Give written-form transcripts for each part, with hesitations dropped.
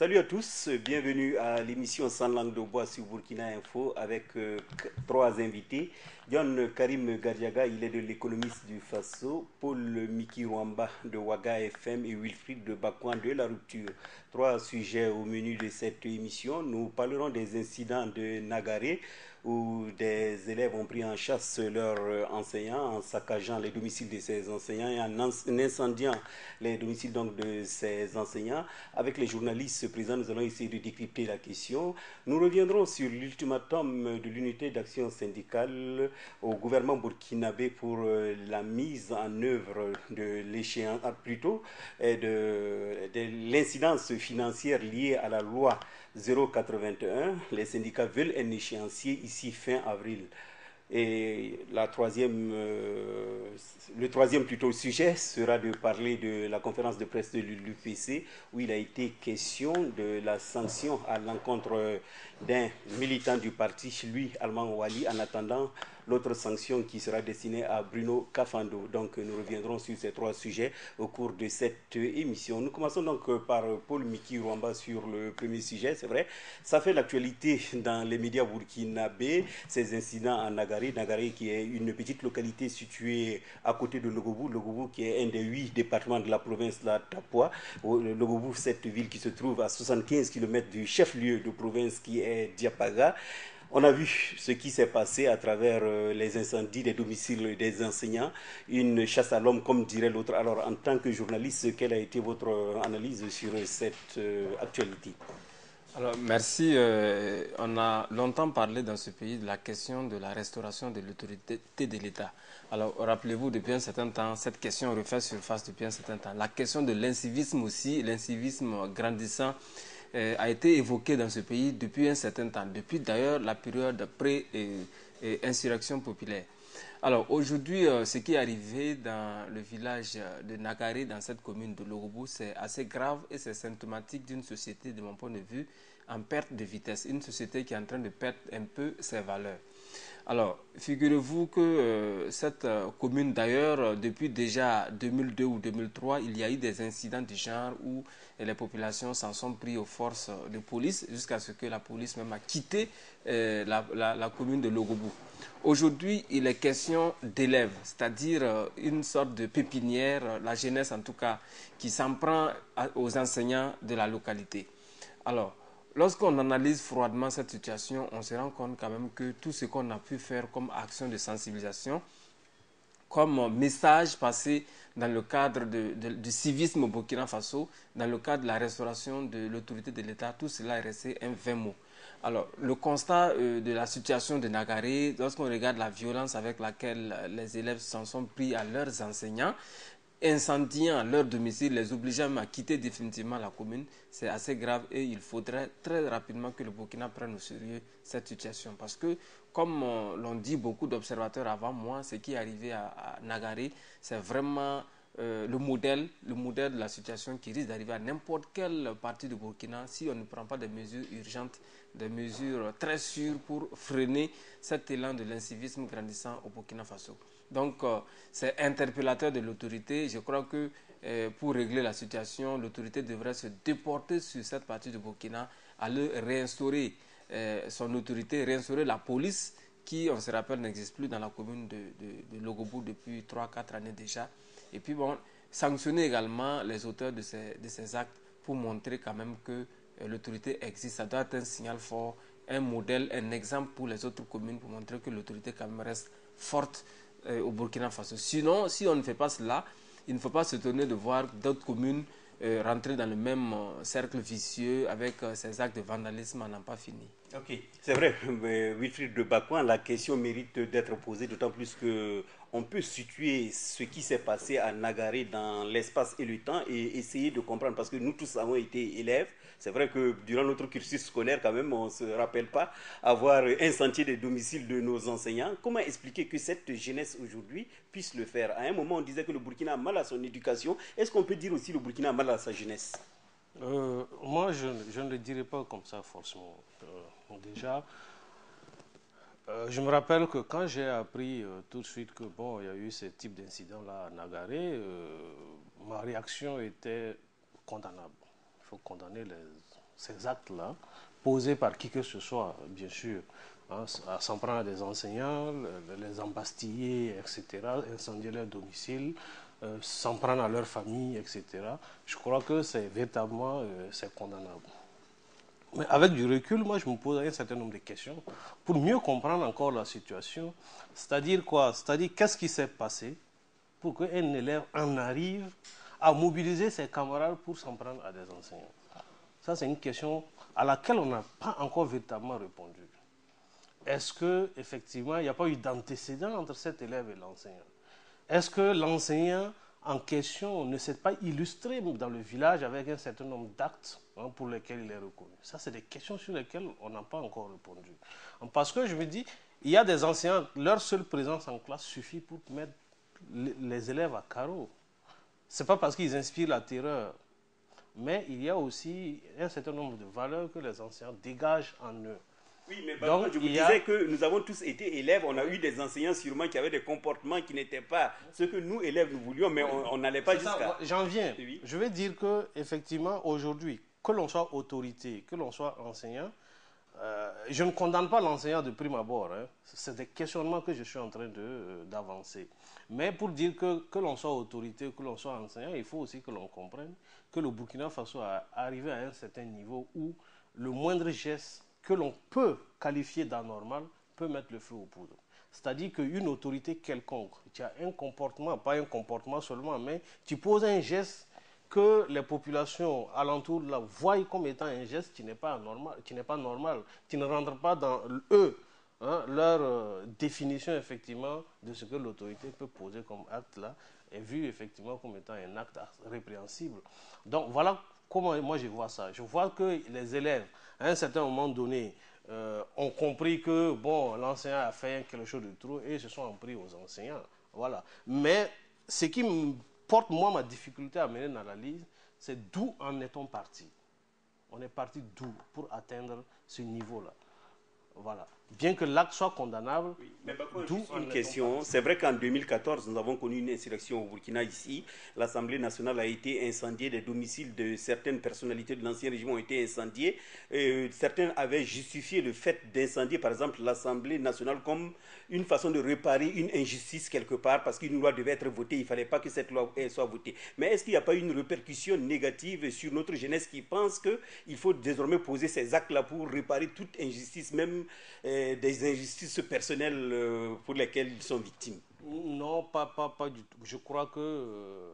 Salut à tous, bienvenue à l'émission Sans langue de bois sur Burkina Info avec trois invités. John Karim Gadiaga, il est de l'économiste du Faso, Paul Miki Wamba de Ouaga FM et Wilfried de Bakouan de La Rupture. Trois sujets au menu de cette émission. Nous parlerons des incidents de Nagaré où des élèves ont pris en chasse leurs enseignants en saccageant les domiciles de ces enseignants et en incendiant les domiciles donc de ces enseignants. Avec les journalistes présents, nous allons essayer de décrypter la question. Nous reviendrons sur l'ultimatum de l'unité d'action syndicale au gouvernement burkinabé pour la mise en œuvre de l'échéance, plutôt de l'incidence financière liée à la loi 081. Les syndicats veulent un échéancier ici fin avril. Et le troisième plutôt sujet sera de parler de la conférence de presse de l'UPC où il a été question de la sanction à l'encontre d'un militant du parti, lui, Alman Wali, en attendant l'autre sanction qui sera destinée à Bruno Kafando. Donc nous reviendrons sur ces trois sujets au cours de cette émission. Nous commençons donc par Paul Miki Rwamba sur le premier sujet, c'est vrai. Ça fait l'actualité dans les médias burkinabés, ces incidents à Nagaré. Nagaré qui est une petite localité située à côté de Logobou. Logobou qui est un des 8 départements de la province de la Tapua. Logobou, cette ville qui se trouve à 75 km du chef-lieu de province qui est Diapaga. On a vu ce qui s'est passé à travers les incendies des domiciles des enseignants, une chasse à l'homme comme dirait l'autre. Alors en tant que journaliste, quelle a été votre analyse sur cette actualité? Alors, merci. On a longtemps parlé dans ce pays de la question de la restauration de l'autorité de l'État. Alors, rappelez-vous, depuis un certain temps, cette question refait surface depuis un certain temps. La question de l'incivisme aussi, l'incivisme grandissant, a été évoquée dans ce pays depuis un certain temps, depuis d'ailleurs la période pré-insurrection populaire. Alors aujourd'hui, ce qui est arrivé dans le village de Nagaré, dans cette commune de Logobou, c'est assez grave et c'est symptomatique d'une société, de mon point de vue, en perte de vitesse. Une société qui est en train de perdre un peu ses valeurs. Alors, figurez-vous que cette commune, d'ailleurs, depuis déjà 2002 ou 2003, il y a eu des incidents du genre où les populations s'en sont pris aux forces de police jusqu'à ce que la police même a quitté la commune de Logobou. Aujourd'hui, il est question d'élèves, c'est-à-dire une sorte de pépinière, la jeunesse en tout cas, qui s'en prend aux enseignants de la localité. Alors, lorsqu'on analyse froidement cette situation, on se rend compte quand même que tout ce qu'on a pu faire comme action de sensibilisation, comme message passé dans le cadre du civisme au Burkina Faso, dans le cadre de la restauration de l'autorité de l'État, tout cela est resté un vain mot. Alors, le constat de la situation de Nagaré, lorsqu'on regarde la violence avec laquelle les élèves s'en sont pris à leurs enseignants, incendiant leur domicile, les obligeant à quitter définitivement la commune, c'est assez grave et il faudrait très rapidement que le Burkina prenne au sérieux cette situation. Parce que, comme l'ont dit beaucoup d'observateurs avant moi, ce qui est arrivé à Nagaré, c'est vraiment le modèle de la situation qui risque d'arriver à n'importe quelle partie du Burkina si on ne prend pas des mesures urgentes, des mesures très sûres pour freiner cet élan de l'incivisme grandissant au Burkina Faso. Donc, c'est interpellateur de l'autorité. Je crois que pour régler la situation, l'autorité devrait se déporter sur cette partie du Burkina, aller réinstaurer son autorité, réinstaurer la police qui, on se rappelle, n'existe plus dans la commune de Logobou depuis 3-4 années déjà. Et puis, bon, sanctionner également les auteurs de ces actes pour montrer quand même que l'autorité existe. Ça doit être un signal fort, un modèle, un exemple pour les autres communes pour montrer que l'autorité quand même reste forte au Burkina Faso. Sinon, si on ne fait pas cela, il ne faut pas se étonner de voir d'autres communes rentrer dans le même cercle vicieux avec ces actes de vandalisme à n'en pas fini. Ok, c'est vrai, Wilfried de Bakouan, la question mérite d'être posée, d'autant plus que on peut situer ce qui s'est passé à Nagaré dans l'espace et le temps et essayer de comprendre, parce que nous tous avons été élèves. C'est vrai que durant notre cursus scolaire, quand même, on ne se rappelle pas avoir incendié des domiciles de nos enseignants. Comment expliquer que cette jeunesse aujourd'hui puisse le faire? À un moment, on disait que le Burkina a mal à son éducation. Est-ce qu'on peut dire aussi que le Burkina a mal à sa jeunesse? Moi, je ne le dirais pas comme ça forcément. Déjà, je me rappelle que quand j'ai appris tout de suite que bon, il y a eu ce type d'incident-là à Nagaré, ma réaction était condamnable. Il faut condamner ces actes-là, posés par qui que ce soit, bien sûr, hein, à s'en prendre à des enseignants, les embastiller, etc., incendier leur domicile, s'en prendre à leur famille, etc., je crois que c'est véritablement c'est condamnable. Mais avec du recul, moi, je me pose un certain nombre de questions pour mieux comprendre encore la situation. C'est-à-dire quoi? C'est-à-dire qu'est-ce qui s'est passé pour qu'un élève en arrive à mobiliser ses camarades pour s'en prendre à des enseignants? Ça, c'est une question à laquelle on n'a pas encore véritablement répondu. Est-ce qu'effectivement, il n'y a pas eu d'antécédent entre cet élève et l'enseignant? Est-ce que l'enseignant en question ne s'est pas illustré dans le village avec un certain nombre d'actes pour lesquels il est reconnu? Ça, c'est des questions sur lesquelles on n'a pas encore répondu. Parce que je me dis, il y a des enseignants, leur seule présence en classe suffit pour mettre les élèves à carreau. Ce n'est pas parce qu'ils inspirent la terreur, mais il y a aussi un certain nombre de valeurs que les enseignants dégagent en eux. Oui, mais donc, je vous disais que nous avons tous été élèves, on a eu des enseignants sûrement qui avaient des comportements qui n'étaient pas ce que nous, élèves, nous voulions, mais on n'allait pas jusqu'à... J'en viens. Oui. Je vais dire qu'effectivement, aujourd'hui, que l'on soit autorité, que l'on soit enseignant, je ne condamne pas l'enseignant de prime abord. Hein. C'est des questionnements que je suis en train d'avancer. Mais pour dire que l'on soit autorité, que l'on soit enseignant, il faut aussi que l'on comprenne que le Burkina Faso a arrivé à un certain niveau où le moindre geste que l'on peut qualifier d'anormal peut mettre le feu aux poudres. C'est-à-dire qu'une autorité quelconque, tu as un comportement, pas un comportement seulement, mais tu poses un geste que les populations alentour la voient comme étant un geste qui n'est pas normal, qui ne rentre pas dans eux, hein, leur définition effectivement de ce que l'autorité peut poser comme acte là, est vu effectivement comme étant un acte répréhensible. Donc voilà comment moi je vois ça. Je vois que les élèves, à un certain moment donné, ont compris que bon, l'enseignant a fait quelque chose de trop et se sont en pris aux enseignants. Voilà. Mais ce qui me porte, moi, ma difficulté à mener l'analyse, c'est d'où en est-on parti. On est parti d'où pour atteindre ce niveau-là. Voilà. Bien que l'acte soit condamnable, oui, mais d'où une question. C'est vrai qu'en 2014, nous avons connu une insurrection au Burkina ici. L'Assemblée nationale a été incendiée, les domiciles de certaines personnalités de l'ancien régime ont été incendiés. Certains avaient justifié le fait d'incendier, par exemple, l'Assemblée nationale comme une façon de réparer une injustice quelque part, parce qu'une loi devait être votée, il ne fallait pas que cette loi soit votée. Mais est-ce qu'il n'y a pas une répercussion négative sur notre jeunesse qui pense qu'il faut désormais poser ces actes-là pour réparer toute injustice, même des injustices personnelles pour lesquelles ils sont victimes? Non, pas du tout. Je crois que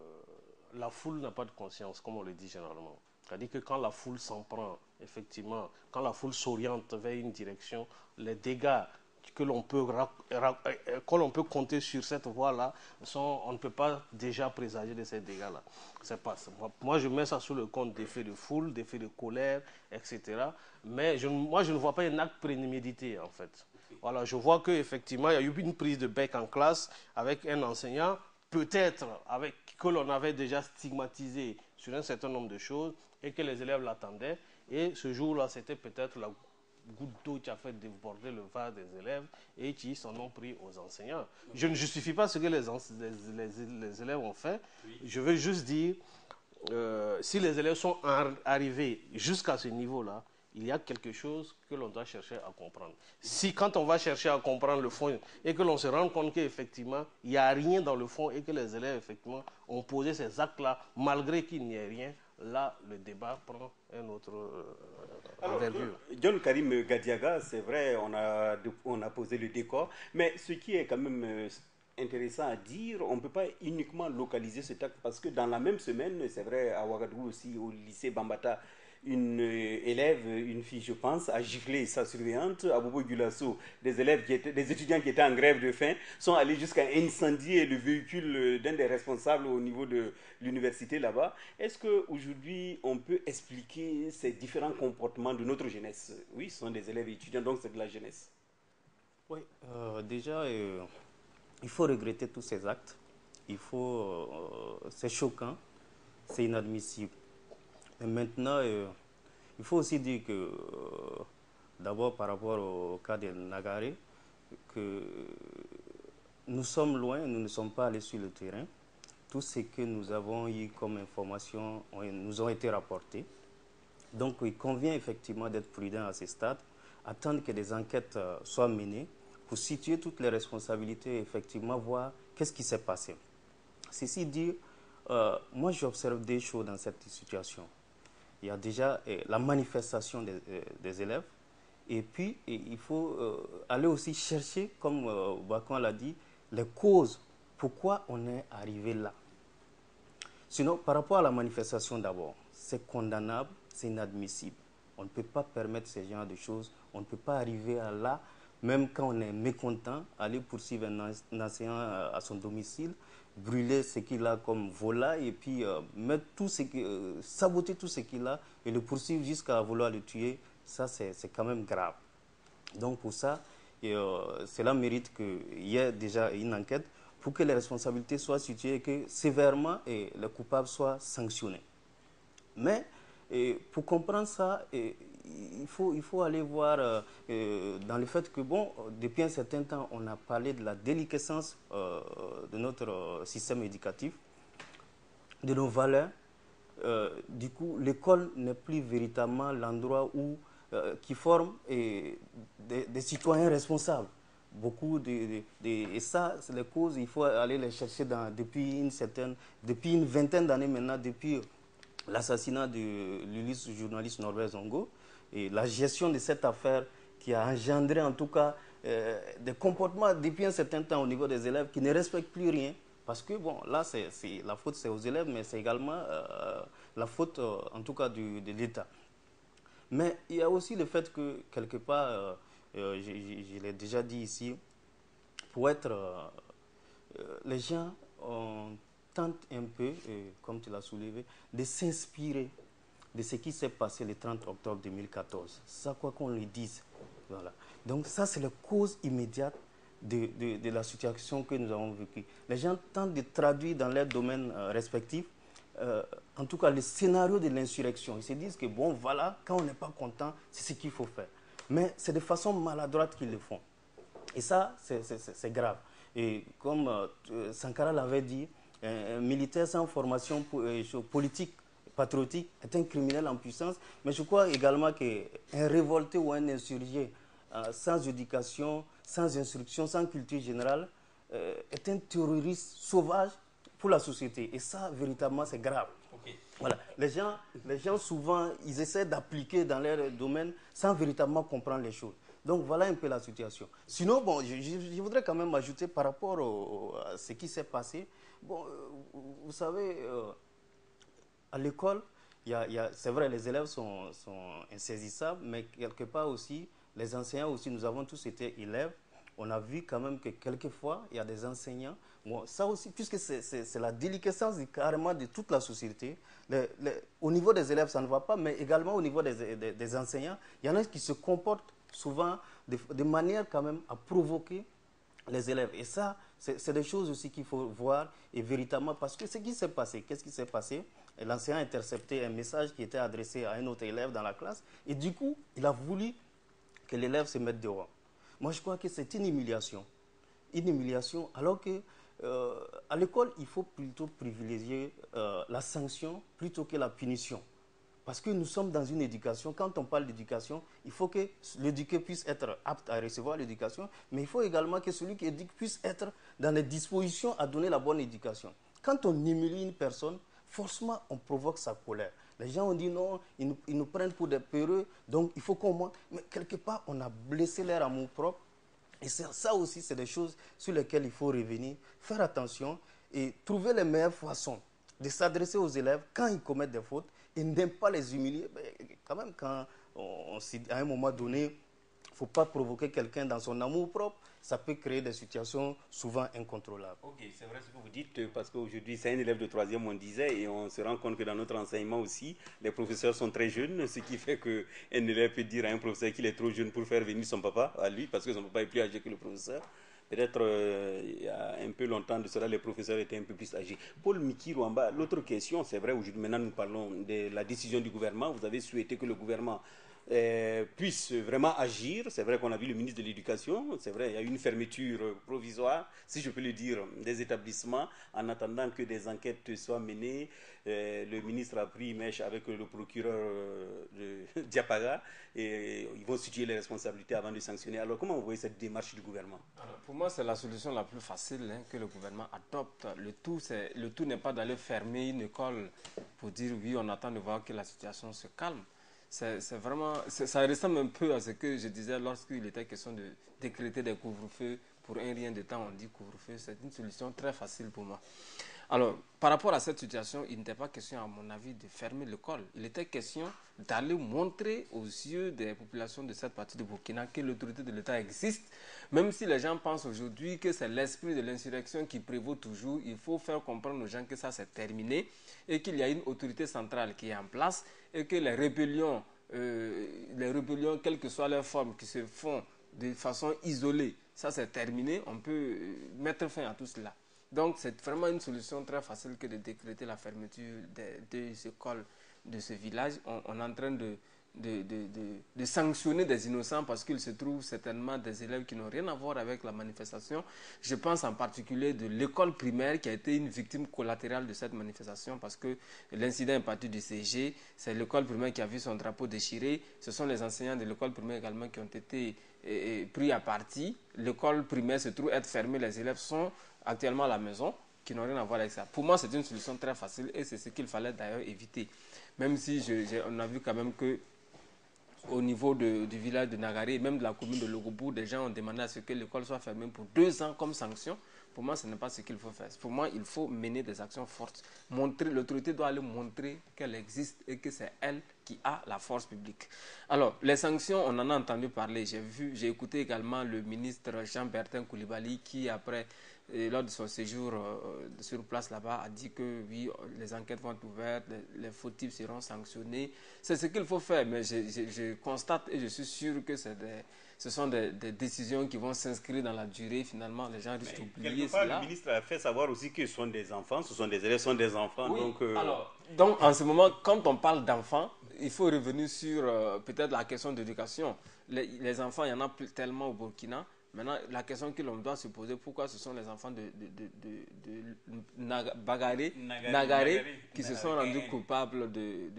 la foule n'a pas de conscience, comme on le dit généralement. C'est-à-dire que quand la foule s'en prend, effectivement, quand la foule s'oriente vers une direction, les dégâts que l'on peut compter sur cette voie-là, on ne peut pas déjà présager de ces dégâts-là. Moi, je mets ça sous le compte d'effets de foule, d'effets de colère, etc. Mais moi, je ne vois pas un acte prémédité, en fait. Voilà, je vois qu'effectivement, il y a eu une prise de bec en classe avec un enseignant, peut-être que l'on avait déjà stigmatisé sur un certain nombre de choses et que les élèves l'attendaient. Et ce jour-là, c'était peut-être la goutte d'eau qui a fait déborder le vase des élèves et qui s'en ont pris aux enseignants. Je ne justifie pas ce que les élèves ont fait. Oui. Je veux juste dire, si les élèves sont arrivés jusqu'à ce niveau-là, il y a quelque chose que l'on doit chercher à comprendre. Si quand on va chercher à comprendre le fond et que l'on se rend compte qu'effectivement, il n'y a rien dans le fond et que les élèves, effectivement, ont posé ces actes-là, malgré qu'il n'y ait rien, là, le débat prend un autre envergure. John Karim Gadiaga, c'est vrai, on a posé le décor, mais ce qui est quand même intéressant à dire, on ne peut pas uniquement localiser cet acte parce que dans la même semaine, c'est vrai, à Ouagadougou aussi, au lycée Bambata, une élève, une fille je pense, a giflé sa surveillante. À Bobo Gulasso, des étudiants qui étaient en grève de faim sont allés jusqu'à incendier le véhicule d'un des responsables au niveau de l'université là-bas. Est-ce qu'aujourd'hui on peut expliquer ces différents comportements de notre jeunesse? Oui, ce sont des élèves et étudiants, donc c'est de la jeunesse. Oui, déjà, il faut regretter tous ces actes. C'est choquant, c'est inadmissible. Et maintenant, il faut aussi dire que, d'abord par rapport au cas de Nagaré, que nous sommes loin, nous ne sommes pas allés sur le terrain. Tout ce que nous avons eu comme information nous ont été rapportés. Donc il convient effectivement d'être prudent à ces stades, attendre que des enquêtes soient menées pour situer toutes les responsabilités et effectivement voir qu'est-ce qui s'est passé. Ceci dit, moi j'observe des choses dans cette situation. Il y a déjà la manifestation des élèves, et puis il faut aller aussi chercher, comme Bakon l'a dit, les causes, pourquoi on est arrivé là. Sinon, par rapport à la manifestation d'abord, c'est condamnable, c'est inadmissible. On ne peut pas permettre ce genre de choses, on ne peut pas arriver à là, même quand on est mécontent, aller poursuivre un enseignant à son domicile, brûler ce qu'il a comme volaille et puis mettre tout ce saboter tout ce qu'il a et le poursuivre jusqu'à vouloir le tuer, ça c'est quand même grave. Donc pour ça, cela mérite qu'il y ait déjà une enquête pour que les responsabilités soient situées et que sévèrement les coupables soient sanctionnés. Mais pour comprendre ça, il faut aller voir dans le fait que, bon, depuis un certain temps, on a parlé de la déliquescence de notre système éducatif, de nos valeurs. Du coup, l'école n'est plus véritablement l'endroit qui forme des citoyens responsables. Beaucoup et ça, c'est les causes, il faut aller les chercher depuis une vingtaine d'années maintenant, depuis l'assassinat de l'illustre journaliste Norbert Zongo et la gestion de cette affaire qui a engendré en tout cas des comportements depuis un certain temps au niveau des élèves qui ne respectent plus rien. Parce que, bon, là, la faute, c'est aux élèves, mais c'est également la faute, en tout cas, de l'État. Mais il y a aussi le fait que, quelque part, je l'ai déjà dit ici, pour être... les gens tentent un peu, comme tu l'as soulevé, de s'inspirer de ce qui s'est passé le 30 octobre 2014. Ça, quoi qu'on le dise. Voilà. Donc ça, c'est la cause immédiate de la situation que nous avons vécue. Les gens tentent de traduire dans leurs domaines respectifs, en tout cas le scénario de l'insurrection. Ils se disent que bon, voilà, quand on n'est pas content, c'est ce qu'il faut faire. Mais c'est de façon maladroite qu'ils le font. Et ça, c'est grave. Et comme Sankara l'avait dit, un militaire sans formation politique, patriotique, est un criminel en puissance. Mais je crois également qu'un révolté ou un insurgé sans éducation, sans instruction, sans culture générale, est un terroriste sauvage pour la société. Et ça, véritablement, c'est grave. Okay. Voilà. Les gens, souvent, ils essaient d'appliquer dans leur domaine sans véritablement comprendre les choses. Donc, voilà un peu la situation. Sinon, bon, je voudrais quand même ajouter par rapport à ce qui s'est passé. Bon, vous savez, à l'école, c'est vrai, les élèves sont insaisissables, mais quelque part aussi, les enseignants aussi, nous avons tous été élèves. On a vu quand même que quelquefois, il y a des enseignants. Bon, ça aussi, puisque c'est la déliquescence carrément de toute la société. Au niveau des élèves, ça ne va pas, mais également au niveau des enseignants, il y en a qui se comportent souvent de manière quand même à provoquer les élèves. Et ça, c'est des choses aussi qu'il faut voir et véritablement, parce que ce qui s'est passé, qu'est-ce qui s'est passé? L'enseignant a intercepté un message qui était adressé à un autre élève dans la classe et du coup, il a voulu que l'élève se mette dehors. Moi, je crois que c'est une humiliation. Une humiliation, alors que à l'école, il faut plutôt privilégier la sanction plutôt que la punition. Parce que nous sommes dans une éducation. Quand on parle d'éducation, il faut que l'éduqué puisse être apte à recevoir l'éducation, mais il faut également que celui qui éduque puisse être dans les dispositions à donner la bonne éducation. Quand on humilie une personne, forcément, on provoque sa colère. Les gens ont dit non, ils nous prennent pour des peureux, donc il faut qu'on monte. Mais quelque part, on a blessé leur amour propre. Et ça aussi, c'est des choses sur lesquelles il faut revenir, faire attention et trouver les meilleures façons de s'adresser aux élèves quand ils commettent des fautes et ne pas les humilier. Mais quand même, à un moment donné, il ne faut pas provoquer quelqu'un dans son amour propre. Ça peut créer des situations souvent incontrôlables. Ok, c'est vrai ce que vous dites, parce qu'aujourd'hui, c'est un élève de 3e, on disait, et on se rend compte que dans notre enseignement aussi, les professeurs sont très jeunes, ce qui fait qu'un élève peut dire à un professeur qu'il est trop jeune pour faire venir son papa à lui, parce que son papa est plus âgé que le professeur. Peut-être il y a un peu longtemps de cela, les professeurs étaient un peu plus âgés. Paul Miki Rwamba, l'autre question, c'est vrai, aujourd'hui, maintenant nous parlons de la décision du gouvernement. Vous avez souhaité que le gouvernement puisse vraiment agir. C'est vrai qu'on a vu le ministre de l'Éducation, c'est vrai, il y a eu une fermeture provisoire, si je peux le dire, des établissements en attendant que des enquêtes soient menées. Le ministre a pris mèche avec le procureur de Diapaga et ils vont situer les responsabilités avant de sanctionner. Alors comment vous voyez cette démarche du gouvernement? Alors, pour moi, c'est la solution la plus facile que le gouvernement adopte. Le tout n'est pas d'aller fermer une école pour dire oui, on attend de voir que la situation se calme. C'est vraiment, ça ressemble un peu à ce que je disais lorsqu'il était question de décréter des couvre-feux. Pour un rien de temps, on dit couvre-feu. C'est une solution très facile pour moi. Alors, par rapport à cette situation, il n'était pas question, à mon avis, de fermer l'école. Il était question d'aller montrer aux yeux des populations de cette partie du Burkina que l'autorité de l'État existe. Même si les gens pensent aujourd'hui que c'est l'esprit de l'insurrection qui prévaut toujours, il faut faire comprendre aux gens que ça c'est terminé et qu'il y a une autorité centrale qui est en place et que les rébellions, quelle que soit leur forme, qui se font de façon isolée, ça c'est terminé, on peut mettre fin à tout cela. Donc c'est vraiment une solution très facile que de décréter la fermeture des écoles de ce village. On est en train de sanctionner des innocents parce qu'il se trouve certainement des élèves qui n'ont rien à voir avec la manifestation. Je pense en particulier de l'école primaire qui a été une victime collatérale de cette manifestation parce que l'incident est parti du CG. C'est l'école primaire qui a vu son drapeau déchiré. Ce sont les enseignants de l'école primaire également qui ont été pris à partie. L'école primaire se trouve être fermée. Les élèves sont actuellement à la maison, qui n'ont rien à voir avec ça. Pour moi, c'est une solution très facile et c'est ce qu'il fallait d'ailleurs éviter. Même si on a vu quand même que au niveau du village de Nagaré et même de la commune de Logobou, des gens ont demandé à ce que l'école soit fermée pour 2 ans comme sanction. Pour moi, ce n'est pas ce qu'il faut faire. Pour moi, il faut mener des actions fortes. L'autorité doit aller montrer qu'elle existe et que c'est elle qui a la force publique. Alors, les sanctions, on en a entendu parler. J'ai écouté également le ministre Jean-Bertin Koulibaly qui, après, lors de son séjour sur place là-bas, a dit que oui, les enquêtes vont être ouvertes, les fautifs seront sanctionnés. C'est ce qu'il faut faire, mais je constate et je suis sûr que ce sont des décisions qui vont s'inscrire dans la durée. Finalement, les gens risquent d'oublier cela. Le ministre a fait savoir aussi que ce sont des enfants, ce sont des élèves, ce sont des enfants. Oui, donc, donc, en ce moment, quand on parle d'enfants, il faut revenir sur peut-être la question d'éducation. Les enfants, il y en a tellement au Burkina. Maintenant, la question que l'on doit se poser, pourquoi ce sont les enfants de Nagaré qui se sont rendus coupables de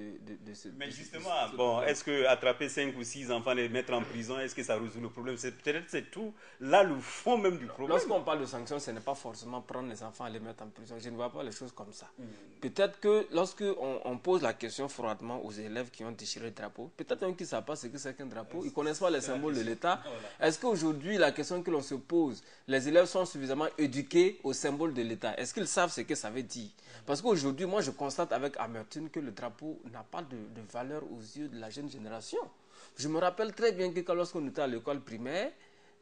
ce... Mais justement, bon, est-ce que attraper 5 ou 6 enfants et les mettre en prison, est-ce que ça résout le problème? Peut-être c'est tout là le fond même du problème. Lorsqu'on parle de sanctions, ce n'est pas forcément prendre les enfants et les mettre en prison. Je ne vois pas les choses comme ça. Peut-être que lorsqu'on pose la question froidement aux élèves qui ont déchiré le drapeau, peut-être même qu'ils ne savent pas ce que c'est qu'un drapeau, ils ne connaissent pas les symboles de l'État. Est-ce qu'aujourd'hui, la question que l'on se pose, les élèves sont suffisamment éduqués aux symboles de l'État? Est-ce qu'ils savent ce que ça veut dire? Parce qu'aujourd'hui, moi, je constate avec amertume que le drapeau n'a pas de valeur aux yeux de la jeune génération. Je me rappelle très bien que lorsqu'on était à l'école primaire,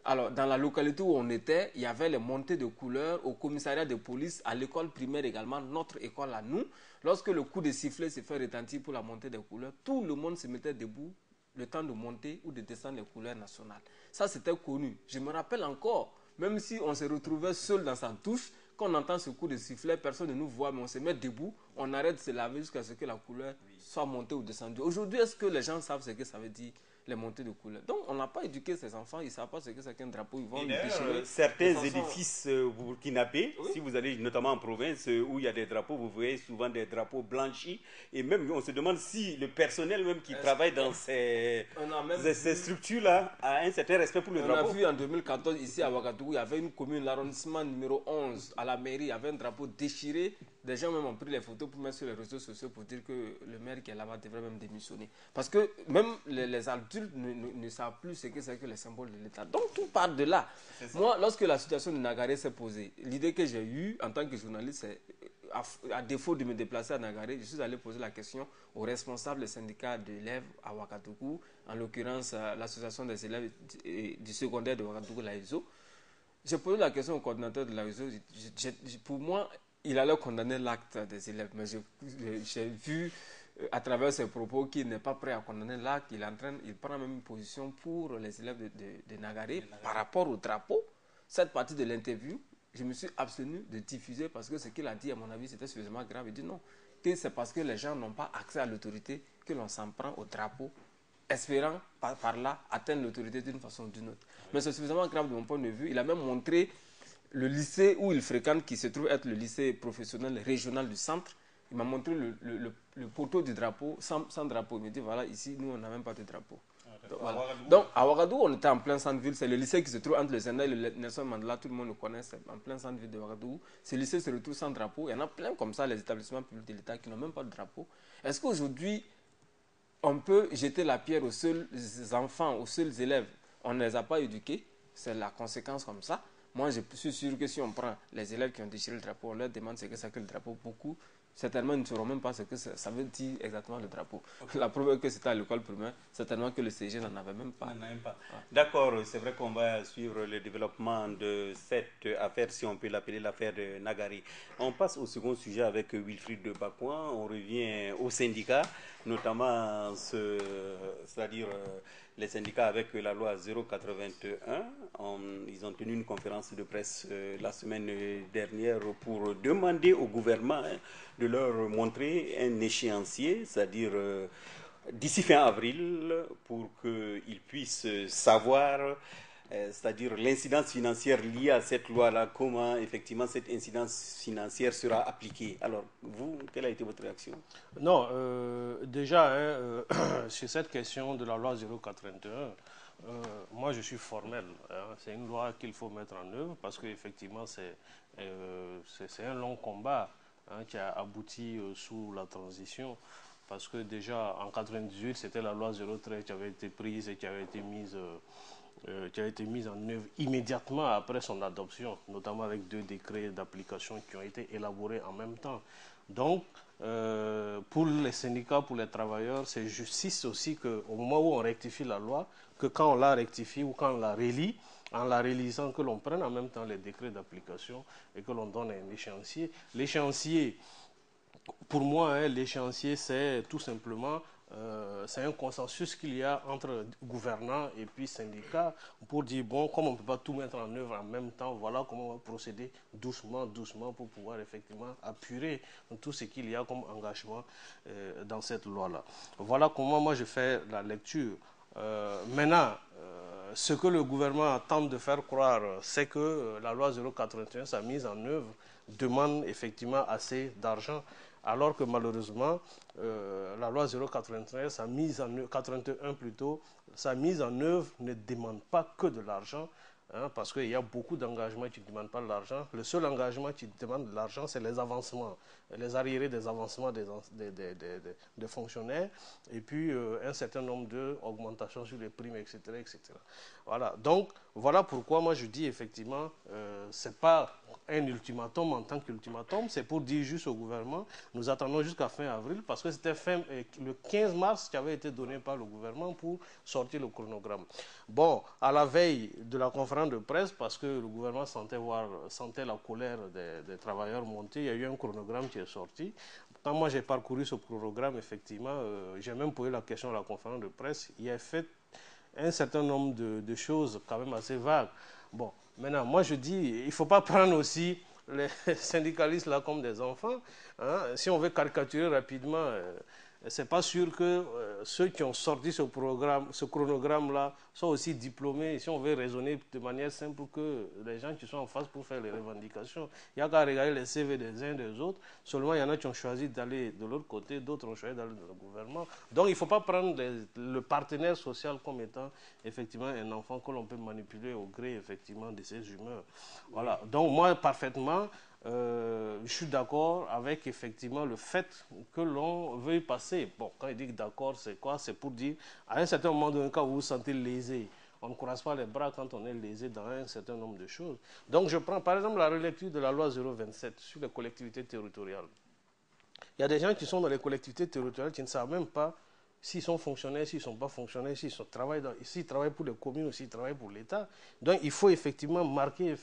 alors dans la localité où on était, il y avait les montées de couleurs au commissariat de police, à l'école primaire également, notre école à nous. Lorsque le coup de sifflet se fait retentir pour la montée des couleurs, tout le monde se mettait debout le temps de monter ou de descendre les couleurs nationales. Ça, c'était connu. Je me rappelle encore, même si on se retrouvait seul dans sa touche, quand on entend ce coup de sifflet, personne ne nous voit, mais on se met debout, on arrête de se laver jusqu'à ce que la couleur soit montée ou descendue. Aujourd'hui, est-ce que les gens savent ce que ça veut dire, les montées de couleurs? Donc, on n'a pas éduqué ces enfants, ils ne savent pas ce que c'est qu'un drapeau, ils vont le déchirer. Certains édifices burkinabés, si vous allez notamment en province où il y a des drapeaux, vous voyez souvent des drapeaux blanchis, et même on se demande si le personnel même qui travaille dans ces structures-là a un certain respect pour le drapeau. On a vu en 2014, ici à Ouagadougou, il y avait une commune, l'arrondissement numéro 11, à la mairie, il y avait un drapeau déchiré. Des gens même ont pris les photos pour mettre sur les réseaux sociaux pour dire que le maire qui est là-bas devrait même démissionner. Parce que même les adultes ne savent plus ce que c'est que les symboles de l'État. Donc tout part de là. Moi, lorsque la situation de Nagaré s'est posée, l'idée que j'ai eue en tant que journaliste, c'est à défaut de me déplacer à Nagaré, je suis allé poser la question aux responsables des syndicats d'élèves à Ouagadougou, en l'occurrence l'association des élèves du secondaire de Ouagadougou, l'AESO. J'ai posé la question au coordinateur de l'AESO. Pour moi, il allait condamner l'acte des élèves, mais j'ai vu à travers ses propos qu'il n'est pas prêt à condamner l'acte. Il prend même une position pour les élèves de Nagaré par rapport au drapeau. Cette partie de l'interview, je me suis abstenu de diffuser parce que ce qu'il a dit, à mon avis, c'était suffisamment grave. Il dit non, que c'est parce que les gens n'ont pas accès à l'autorité que l'on s'en prend au drapeau espérant par là atteindre l'autorité d'une façon ou d'une autre. Mais c'est suffisamment grave de mon point de vue. Il a même montré le lycée où il fréquente, qui se trouve être le lycée professionnel régional du centre. Il m'a montré le poteau du drapeau, sans drapeau. Il me dit, voilà, ici, nous, on n'a même pas de drapeau. Voilà. Donc, à Ouagadougou, on était en plein centre-ville. C'est le lycée qui se trouve entre le Zenda et le Nelson Mandela. Tout le monde le connaît, c'est en plein centre-ville de Ouagadougou. Ce lycée se retrouve sans drapeau. Il y en a plein comme ça, les établissements publics de l'État qui n'ont même pas de drapeau. Est-ce qu'aujourd'hui, on peut jeter la pierre aux seuls enfants, aux seuls élèves? On ne les a pas éduqués. C'est la conséquence comme ça. Moi, je suis sûr que si on prend les élèves qui ont déchiré le drapeau, on leur demande ce que c'est que le drapeau, beaucoup, certainement, ils ne sauront même pas ce que ça veut dire exactement le drapeau. Okay. La preuve est que c'était à l'école primaire, certainement que le CG n'en avait même pas. D'accord, c'est vrai qu'on va suivre le développement de cette affaire, si on peut l'appeler l'affaire de Nagari. On passe au second sujet avec Wilfried de Bacouan. On revient aux syndicats, notamment c'est-à-dire les syndicats avec la loi 081. Ils ont tenu une conférence de presse la semaine dernière pour demander au gouvernement de leur montrer un échéancier, c'est-à-dire d'ici fin avril, pour qu'ils puissent savoir, c'est-à-dire l'incidence financière liée à cette loi-là, comment effectivement cette incidence financière sera appliquée. Alors, vous, quelle a été votre réaction? Non, déjà, sur cette question de la loi 081, moi je suis formel. C'est une loi qu'il faut mettre en œuvre parce qu'effectivement c'est un long combat qui a abouti sous la transition. Parce que déjà en 98, c'était la loi 03 qui avait été prise et qui avait été mise en œuvre immédiatement après son adoption, notamment avec 2 décrets d'application qui ont été élaborés en même temps. Donc, pour les syndicats, pour les travailleurs, c'est justice aussi qu'au moment où on rectifie la loi, que quand on la rectifie ou quand on la relie, en la réalisant, que l'on prenne en même temps les décrets d'application et que l'on donne un échéancier. L'échéancier, pour moi, l'échéancier, c'est tout simplement c'est un consensus qu'il y a entre gouvernants et puis syndicats pour dire, bon, comme on ne peut pas tout mettre en œuvre en même temps, voilà comment on va procéder doucement pour pouvoir effectivement apurer tout ce qu'il y a comme engagement dans cette loi-là. Voilà comment moi je fais la lecture. Maintenant, ce que le gouvernement tente de faire croire, c'est que la loi 081, sa mise en œuvre, demande effectivement assez d'argent, alors que malheureusement, la loi 081, sa mise en œuvre ne demande pas que de l'argent, parce qu'il y a beaucoup d'engagements qui ne demandent pas de l'argent. Le seul engagement qui demande de l'argent, c'est les avancements, les arriérés des avancements des fonctionnaires, et puis un certain nombre d'augmentations sur les primes, etc., etc. Voilà. Donc, voilà pourquoi moi je dis effectivement, ce n'est pas un ultimatum en tant qu'ultimatum, c'est pour dire juste au gouvernement, nous attendons jusqu'à fin avril, parce que c'était le 15 mars qui avait été donné par le gouvernement pour sortir le chronogramme. Bon, à la veille de la conférence de presse, parce que le gouvernement sentait la colère des travailleurs monter, il y a eu un chronogramme qui est sorti. Quand moi j'ai parcouru ce chronogramme, effectivement, j'ai même posé la question à la conférence de presse, il a fait un certain nombre de choses quand même assez vagues. Bon, maintenant, moi je dis, il ne faut pas prendre aussi les syndicalistes là comme des enfants. Si on veut caricaturer rapidement, c'est pas sûr que ceux qui ont sorti ce chronogramme-là sont aussi diplômés. Si on veut raisonner de manière simple que les gens qui sont en face pour faire les revendications, il n'y a qu'à regarder les CV des uns et des autres. Seulement, il y en a qui ont choisi d'aller de l'autre côté, d'autres ont choisi d'aller dans le gouvernement. Donc, il ne faut pas prendre le partenaire social comme étant effectivement un enfant que l'on peut manipuler au gré effectivement de ses humeurs. Voilà. Donc, moi, parfaitement, je suis d'accord avec effectivement le fait que l'on veuille passer. Bon, quand il dit d'accord, c'est quoi? C'est pour dire, à un certain moment donné, quand vous vous sentez lésé, on ne croise pas les bras quand on est lésé dans un certain nombre de choses. Donc, je prends par exemple la relecture de la loi 027 sur les collectivités territoriales. Il y a des gens qui sont dans les collectivités territoriales qui ne savent même pas s'ils sont fonctionnaires, s'ils ne sont pas fonctionnaires, s'ils travaillent pour les communes ou s'ils travaillent pour l'État. Donc il faut effectivement marquer,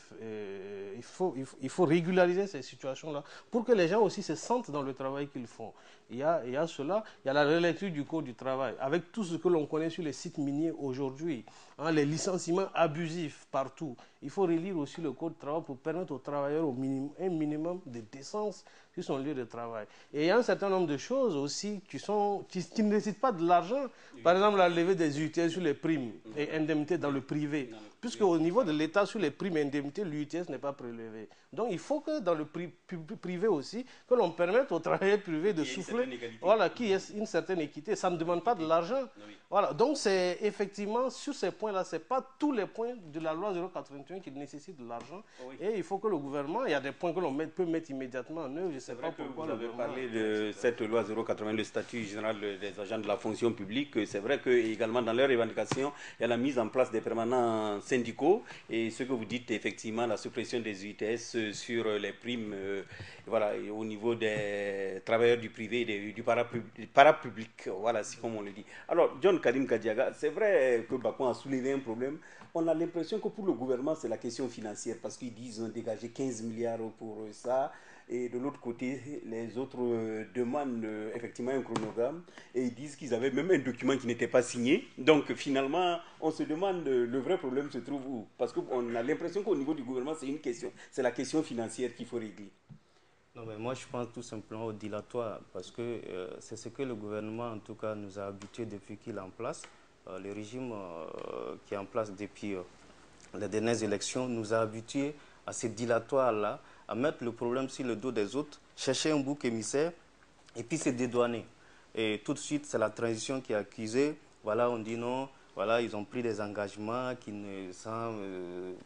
il faut régulariser ces situations-là pour que les gens aussi se sentent dans le travail qu'ils font. Il y a cela, il y a la relecture du Code du travail, avec tout ce que l'on connaît sur les sites miniers aujourd'hui, les licenciements abusifs partout. il faut relire aussi le code du travail pour permettre aux travailleurs un minimum de décence sur son lieu de travail. Et il y a un certain nombre de choses aussi qui ne nécessitent pas de l'argent. Par exemple, la levée des UTS sur les primes et indemnités dans le privé. Puisque au niveau de l'État, sur les primes et indemnités, l'UTS n'est pas prélevé. Donc il faut que dans le privé aussi, que l'on permette aux travailleurs privés de souffler, voilà, qu'il y ait une certaine équité. Ça ne demande pas de l'argent. Voilà. Donc c'est effectivement sur ces points-là, ce n'est pas tous les points de la loi 081 qui nécessitent de l'argent. Et il faut que le gouvernement, il y a des points que l'on peut mettre immédiatement en œuvre. Je ne sais pas pourquoi vous avez parlé de cette loi 080, le statut général des agents de la fonction publique. C'est vrai que également dans leurs revendications, il y a la mise en place des permanents syndicaux et ce que vous dites effectivement, la suppression des UTS sur les primes, voilà, au niveau des travailleurs du privé et du parapublic, voilà, c'est comme on le dit. Alors, John Karim Kadiaga, c'est vrai que Bako a soulevé un problème. On a l'impression que pour le gouvernement, c'est la question financière parce qu'ils disent qu'ils ont dégagé 15 milliards pour ça. Et de l'autre côté, les autres demandent effectivement un chronogramme et ils disent qu'ils avaient même un document qui n'était pas signé. Donc finalement, on se demande le vrai problème se trouve où? Parce qu'on a l'impression qu'au niveau du gouvernement, c'est une question. C'est la question financière qu'il faut régler. Non, mais moi, je pense tout simplement au dilatoire, parce que c'est ce que le gouvernement, en tout cas, nous a habitués depuis qu'il est en place. Le régime qui est en place depuis les dernières élections nous a habitués à ce dilatoire-là, à mettre le problème sur le dos des autres, chercher un bouc émissaire et puis se dédouaner. Et tout de suite, c'est la transition qui est accusée. Voilà, on dit non, voilà, ils ont pris des engagements sans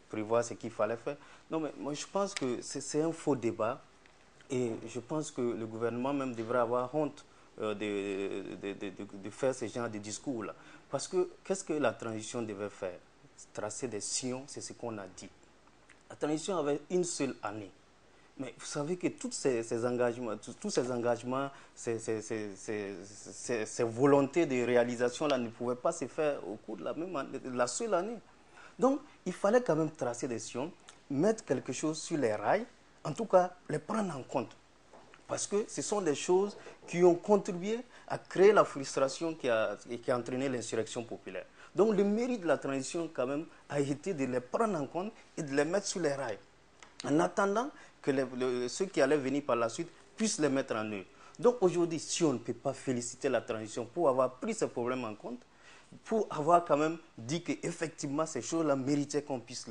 prévoir ce qu'il fallait faire. Non, mais moi, je pense que c'est un faux débat. Et je pense que le gouvernement même devrait avoir honte de faire ce genre de discours-là. Parce que qu'est-ce que la transition devait faire? Tracer des sillons, c'est ce qu'on a dit. La transition avait une seule année. Mais vous savez que tous ces engagements, ces volontés de réalisation-là ne pouvaient pas se faire au cours de la seule année. Donc, il fallait quand même tracer des sillons, mettre quelque chose sur les rails, en tout cas, les prendre en compte. Parce que ce sont des choses qui ont contribué à créer la frustration qui a entraîné l'insurrection populaire. Donc le mérite de la transition, quand même, a été de les prendre en compte et de les mettre sur les rails. En attendant que ceux qui allaient venir par la suite puissent les mettre en œuvre. Donc aujourd'hui, si on ne peut pas féliciter la transition pour avoir pris ces problèmes en compte, pour avoir quand même dit qu'effectivement ces choses-là méritaient qu'on puisse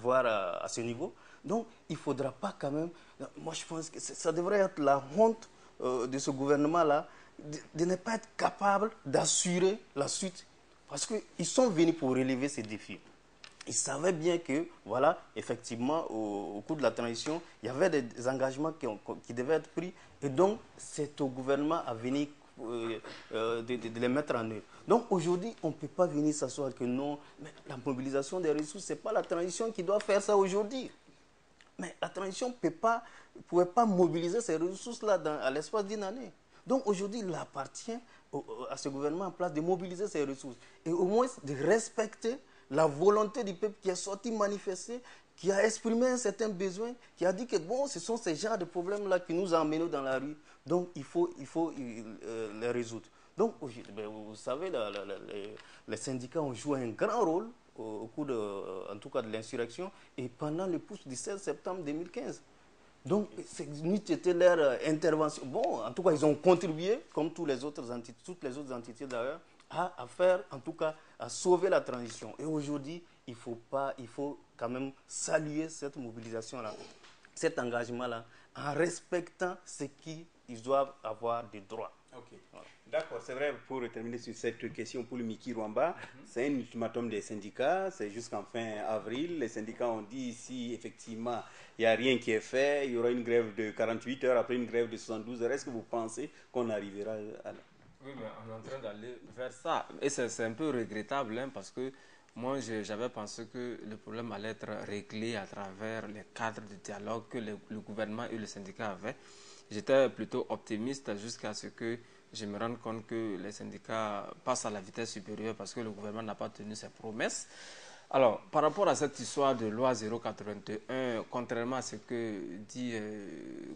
voir à ce niveau, donc il ne faudra pas quand même, moi je pense que ça devrait être la honte de ce gouvernement-là, de ne pas être capable d'assurer la suite. Parce qu'ils sont venus pour relever ces défis. Ils savaient bien que, voilà, effectivement, au cours de la transition, il y avait des engagements qui devaient être pris. Et donc, c'est au gouvernement à venir de les mettre en œuvre. Donc, aujourd'hui, on ne peut pas venir s'asseoir que non, mais la mobilisation des ressources, ce n'est pas la transition qui doit faire ça aujourd'hui. Mais la transition ne pouvait pas mobiliser ces ressources-là à l'espace d'une année. Donc aujourd'hui, il appartient à ce gouvernement en place de mobiliser ces ressources et au moins de respecter la volonté du peuple qui est sorti manifester, qui a exprimé un certain besoin, qui a dit que bon, ce sont ces genres de problèmes-là qui nous emmènent dans la rue. Donc il faut les résoudre. Donc vous savez, les syndicats ont joué un grand rôle au cours en tout cas de l'insurrection et pendant le putsch du 16 septembre 2015. Donc, c'était leur intervention. Bon, en tout cas, ils ont contribué, comme toutes les autres entités d'ailleurs, à faire, en tout cas, à sauver la transition. Et aujourd'hui, il faut quand même saluer cette mobilisation-là, cet engagement-là, en respectant ce qu'ils doivent avoir des droits. Ok. Voilà. D'accord, c'est vrai, pour terminer sur cette question pour le Miki Rwamba, c'est un ultimatum des syndicats, c'est jusqu'en fin avril. Les syndicats ont dit si effectivement il n'y a rien qui est fait, il y aura une grève de 48 heures, après une grève de 72 heures. Est-ce que vous pensez qu'on arrivera à là? Oui, mais on est en train d'aller vers ça. Et c'est un peu regrettable parce que moi, j'avais pensé que le problème allait être réglé à travers les cadres de dialogue que le gouvernement et le syndicat avaient. J'étais plutôt optimiste jusqu'à ce que je me rende compte que les syndicats passent à la vitesse supérieure parce que le gouvernement n'a pas tenu ses promesses. Alors, par rapport à cette histoire de loi 081, contrairement à ce que dit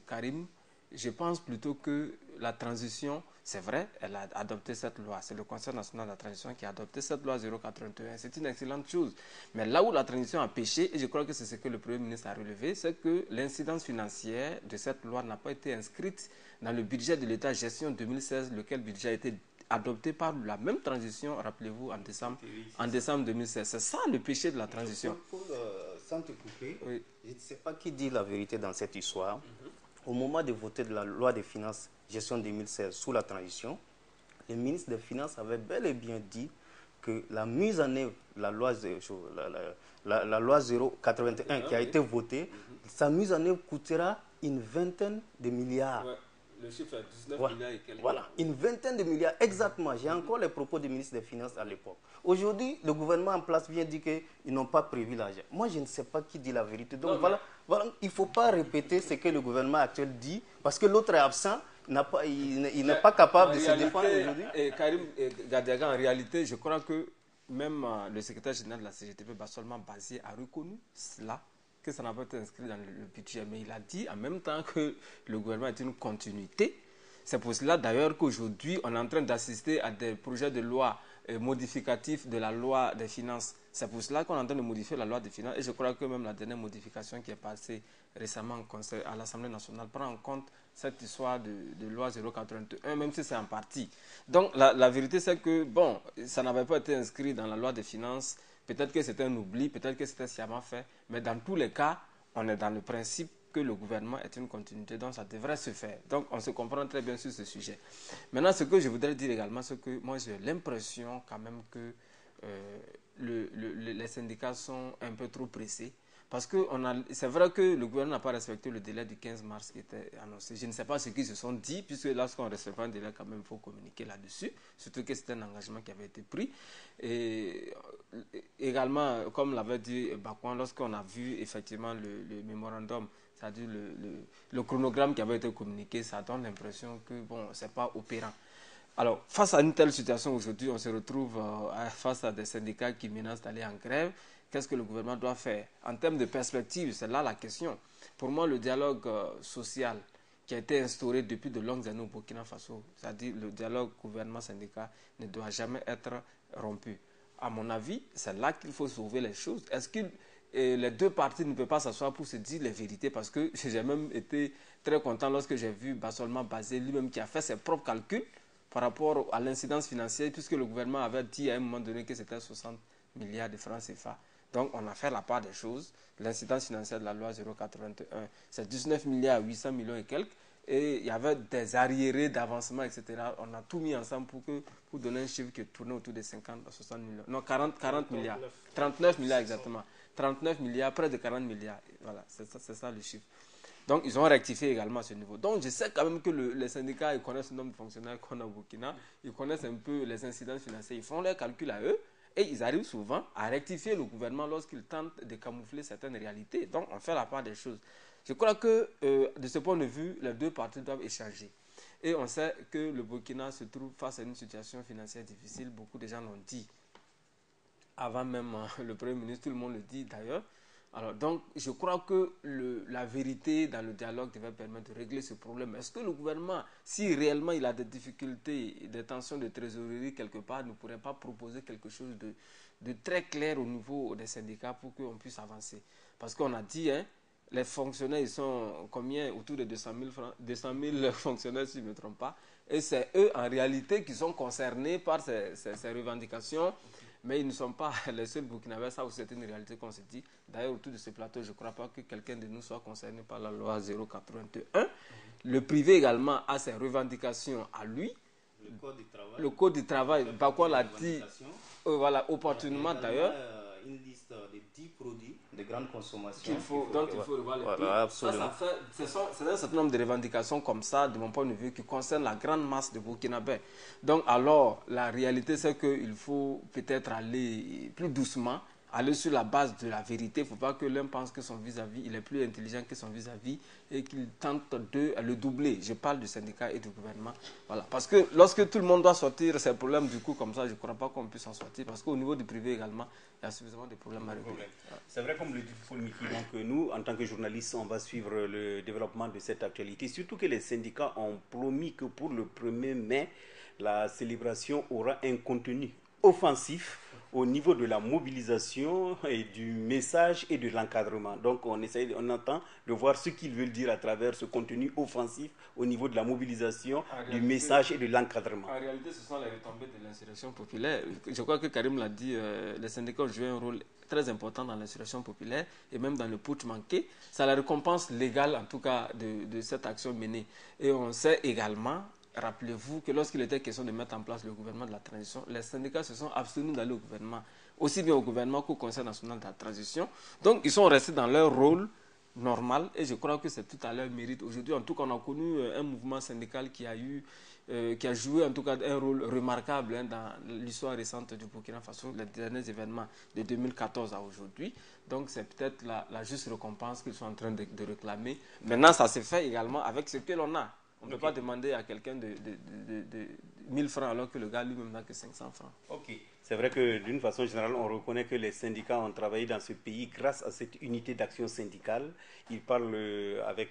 Karim, je pense plutôt que la transition, c'est vrai, elle a adopté cette loi. C'est le Conseil national de la transition qui a adopté cette loi 081. C'est une excellente chose. Mais là où la transition a péché, et je crois que c'est ce que le Premier ministre a relevé, c'est que l'incidence financière de cette loi n'a pas été inscrite dans le budget de l'État gestion 2016, lequel budget a été adopté par la même transition, rappelez-vous, en décembre 2016. C'est ça le péché de la transition. Sans te couper, oui. Je ne sais pas qui dit la vérité dans cette histoire. Au moment de voter de la loi des finances gestion 2016 sous la transition, le ministre des Finances avait bel et bien dit que la mise en œuvre de la loi, la loi 081 qui a été votée, sa mise en œuvre coûtera une vingtaine de milliards. Ouais. Le chiffre est 19 milliards et quelques. Voilà, une vingtaine de milliards, exactement. J'ai encore les propos du ministre des Finances à l'époque. Aujourd'hui, le gouvernement en place vient dire qu'ils n'ont pas prévu l'argent. Moi, je ne sais pas qui dit la vérité. Donc voilà, il ne faut pas répéter ce que le gouvernement actuel dit, parce que l'autre est absent, il n'est pas capable de se défendre aujourd'hui. Karim Gadiaga, en réalité, je crois que même le secrétaire général de la CGTP, Bassolman Basé, a reconnu cela, que ça n'a pas été inscrit dans le budget. Mais il a dit en même temps que le gouvernement est une continuité. C'est pour cela d'ailleurs qu'aujourd'hui, on est en train d'assister à des projets de loi modificatifs de la loi des finances. C'est pour cela qu'on est en train de modifier la loi des finances. Et je crois que même la dernière modification qui est passée récemment à l'Assemblée nationale prend en compte cette histoire de loi 081, même si c'est en partie. Donc la vérité, c'est que, bon, ça n'avait pas été inscrit dans la loi des finances. Peut-être que c'était un oubli, peut-être que c'était sciemment fait. Mais dans tous les cas, on est dans le principe que le gouvernement est une continuité, donc ça devrait se faire. Donc on se comprend très bien sur ce sujet. Maintenant, ce que je voudrais dire également, c'est que moi j'ai l'impression quand même que les syndicats sont un peu trop pressés. Parce que c'est vrai que le gouvernement n'a pas respecté le délai du 15 mars qui était annoncé. Je ne sais pas ce qu'ils se sont dit, puisque lorsqu'on ne respecte pas un délai, quand même, il faut communiquer là-dessus. Surtout que c'était un engagement qui avait été pris. Et également, comme l'avait dit Bakouan, lorsqu'on a vu effectivement le mémorandum, c'est-à-dire le chronogramme qui avait été communiqué, ça donne l'impression que, bon, ce n'est pas opérant. Alors, face à une telle situation aujourd'hui, on se retrouve face à des syndicats qui menacent d'aller en grève. Qu'est-ce que le gouvernement doit faire? En termes de perspective, c'est là la question. Pour moi, le dialogue social qui a été instauré depuis de longues années au Burkina Faso, c'est-à-dire le dialogue gouvernement-syndicat, ne doit jamais être rompu. À mon avis, c'est là qu'il faut sauver les choses. Est-ce que les deux parties ne peuvent pas s'asseoir pour se dire les vérités? Parce que j'ai même été très content lorsque j'ai vu Bassolman Basé lui-même qui a fait ses propres calculs par rapport à l'incidence financière, puisque le gouvernement avait dit à un moment donné que c'était 60 milliards de francs CFA. Donc, on a fait la part des choses. L'incidence financière de la loi 081, c'est 19 milliards 800 millions et quelques. Et il y avait des arriérés d'avancement, etc. On a tout mis ensemble pour donner un chiffre qui tournait autour de 50 à 60 millions. Non, 40 milliards. 39 milliards exactement. 39 milliards, près de 40 milliards. Voilà, c'est ça le chiffre. Donc, ils ont rectifié également à ce niveau. Donc, je sais quand même que les syndicats, ils connaissent le nombre de fonctionnaires qu'on a au Burkina. Ils connaissent un peu les incidences financières. Ils font leurs calculs à eux. Et ils arrivent souvent à rectifier le gouvernement lorsqu'ils tentent de camoufler certaines réalités. Donc, on fait la part des choses. Je crois que, de ce point de vue, les deux parties doivent échanger. Et on sait que le Burkina se trouve face à une situation financière difficile. Beaucoup de gens l'ont dit. Avant même le Premier ministre, tout le monde le dit d'ailleurs. Alors, donc, je crois que la vérité dans le dialogue devait permettre de régler ce problème. Est-ce que le gouvernement, si réellement il a des difficultés, des tensions de trésorerie quelque part, ne pourrait pas proposer quelque chose de très clair au niveau des syndicats pour qu'on puisse avancer? Parce qu'on a dit, hein, les fonctionnaires, ils sont combien? Autour de 200 000 fonctionnaires, si je ne me trompe pas. Et c'est eux, en réalité, qui sont concernés par ces revendications. Mais ils ne sont pas les seuls Burkinabés, ça aussi c'est une réalité qu'on se dit. D'ailleurs, autour de ce plateau, je ne crois pas que quelqu'un de nous soit concerné par la loi 081. Le privé également a ses revendications à lui. Le code du travail, Bakouan l'a dit, voilà, opportunément d'ailleurs. Une liste de 10 produits de grande consommation. Il faut revoir les prix. Absolument. C'est un certain nombre de revendications comme ça, de mon point de vue, qui concernent la grande masse de Burkinabés. Donc, alors, la réalité, c'est qu'il faut peut-être aller plus doucement aller sur la base de la vérité. Il ne faut pas que l'un pense que son vis-à-vis, il est plus intelligent que son vis-à-vis et qu'il tente de le doubler. Je parle du syndicat et du gouvernement. Voilà. Parce que lorsque tout le monde doit sortir, c'est un problème du coup comme ça, je ne crois pas qu'on puisse en sortir. Parce qu'au niveau du privé également, il y a suffisamment de problèmes à régler. C'est vrai, comme le dit Paul Miki, donc nous, en tant que journalistes, on va suivre le développement de cette actualité. Surtout que les syndicats ont promis que pour le 1er mai, la célébration aura un contenu offensif au niveau de la mobilisation et du message et de l'encadrement. Donc on entend de voir ce qu'ils veulent dire à travers ce contenu offensif au niveau de la mobilisation, du message et de l'encadrement. En réalité, ce sont les retombées de l'insurrection populaire. Je crois que Karim l'a dit, les syndicats ont joué un rôle très important dans l'insurrection populaire et même dans le putsch manqué. C'est la récompense légale, en tout cas, de cette action menée. Et on sait également, rappelez-vous que lorsqu'il était question de mettre en place le gouvernement de la transition, les syndicats se sont abstenus d'aller au gouvernement, aussi bien au gouvernement qu'au Conseil national de la transition. Donc, ils sont restés dans leur rôle normal et je crois que c'est tout à leur mérite. Aujourd'hui, en tout cas, on a connu un mouvement syndical qui a joué en tout cas un rôle remarquable dans l'histoire récente du Burkina Faso, les derniers événements de 2014 à aujourd'hui. Donc, c'est peut-être la juste récompense qu'ils sont en train de réclamer. Maintenant, ça se fait également avec ce que l'on a. On ne peut pas demander à quelqu'un de 1000 francs alors que le gars lui-même n'a que 500 francs. Ok. C'est vrai que d'une façon générale, on reconnaît que les syndicats ont travaillé dans ce pays grâce à cette unité d'action syndicale. Ils parlent avec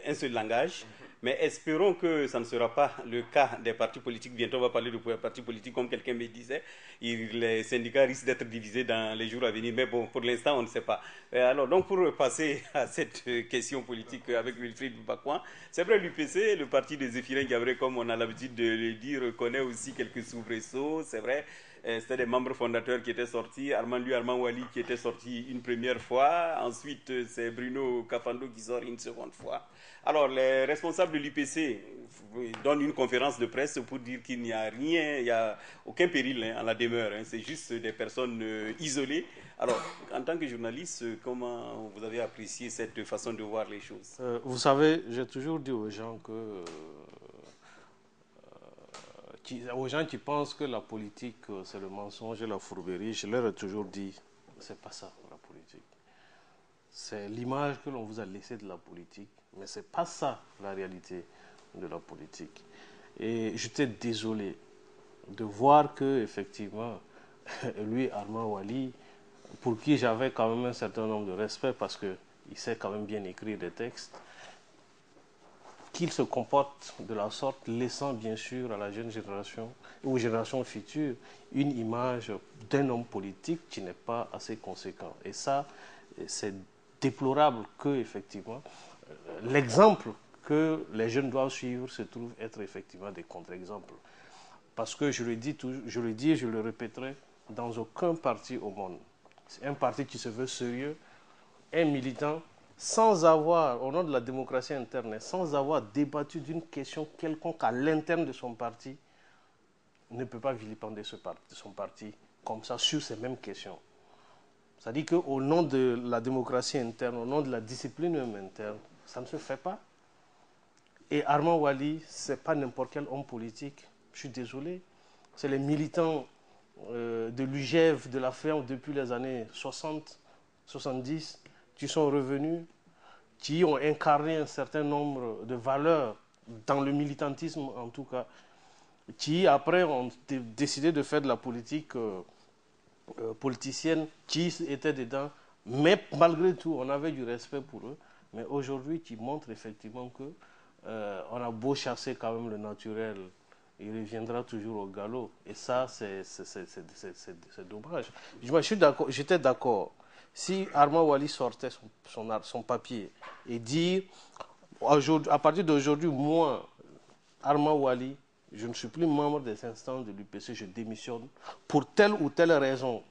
un seul langage. Mais espérons que ça ne sera pas le cas des partis politiques. Bientôt, on va parler de partis politiques, comme quelqu'un me disait. Les syndicats risquent d'être divisés dans les jours à venir. Mais bon, pour l'instant, on ne sait pas. Alors, donc, pour passer à cette question politique avec Wilfried Bakouan, c'est vrai, l'UPC, le parti des Zéphirins Gabré, comme on a l'habitude de le dire, connaît aussi quelques soubresauts. C'est vrai. C'était des membres fondateurs qui étaient sortis. Armand Wali qui était sorti une première fois. Ensuite, c'est Bruno Kafando qui sort une seconde fois. Alors, les responsables de l'UPC donnent une conférence de presse pour dire qu'il n'y a rien, il n'y a aucun péril en la demeure. C'est juste des personnes isolées. Alors, en tant que journaliste, comment vous avez apprécié cette façon de voir les choses? Vous savez, j'ai toujours dit aux gens que... aux gens qui pensent que la politique, c'est le mensonge et la fourberie, je leur ai toujours dit, c'est pas ça la politique. C'est l'image que l'on vous a laissée de la politique, mais c'est pas ça la réalité de la politique. Et j'étais désolé de voir que, effectivement, lui, Armand Wali, pour qui j'avais quand même un certain nombre de respect, parce qu'il sait quand même bien écrire des textes, qu'il se comporte de la sorte, laissant bien sûr à la jeune génération ou aux générations futures une image d'un homme politique qui n'est pas assez conséquent. Et ça, c'est déplorable que, effectivement, l'exemple que les jeunes doivent suivre se trouve être effectivement des contre-exemples. Parce que je le dis et je le répéterai, dans aucun parti au monde, c'est un parti qui se veut sérieux, un militant, sans avoir, au nom de la démocratie interne, sans avoir débattu d'une question quelconque à l'interne de son parti, ne peut pas vilipender son parti comme ça sur ces mêmes questions. C'est-à-dire qu'au nom de la démocratie interne, au nom de la discipline même interne, ça ne se fait pas. Et Armand Wali, ce n'est pas n'importe quel homme politique, je suis désolé. C'est les militants de l'UGEV, de la FEAM depuis les années 60, 70, qui sont revenus, qui ont incarné un certain nombre de valeurs dans le militantisme en tout cas, qui après ont décidé de faire de la politique politicienne, qui étaient dedans, mais malgré tout on avait du respect pour eux, mais aujourd'hui qui montrent effectivement que on a beau chasser quand même le naturel, il reviendra toujours au galop, et ça c'est dommage. J'étais d'accord. Si Armand Wali sortait son papier et dit, à partir d'aujourd'hui, moi, Armand Wali, je ne suis plus membre des instances de l'UPC, je démissionne pour telle ou telle raison.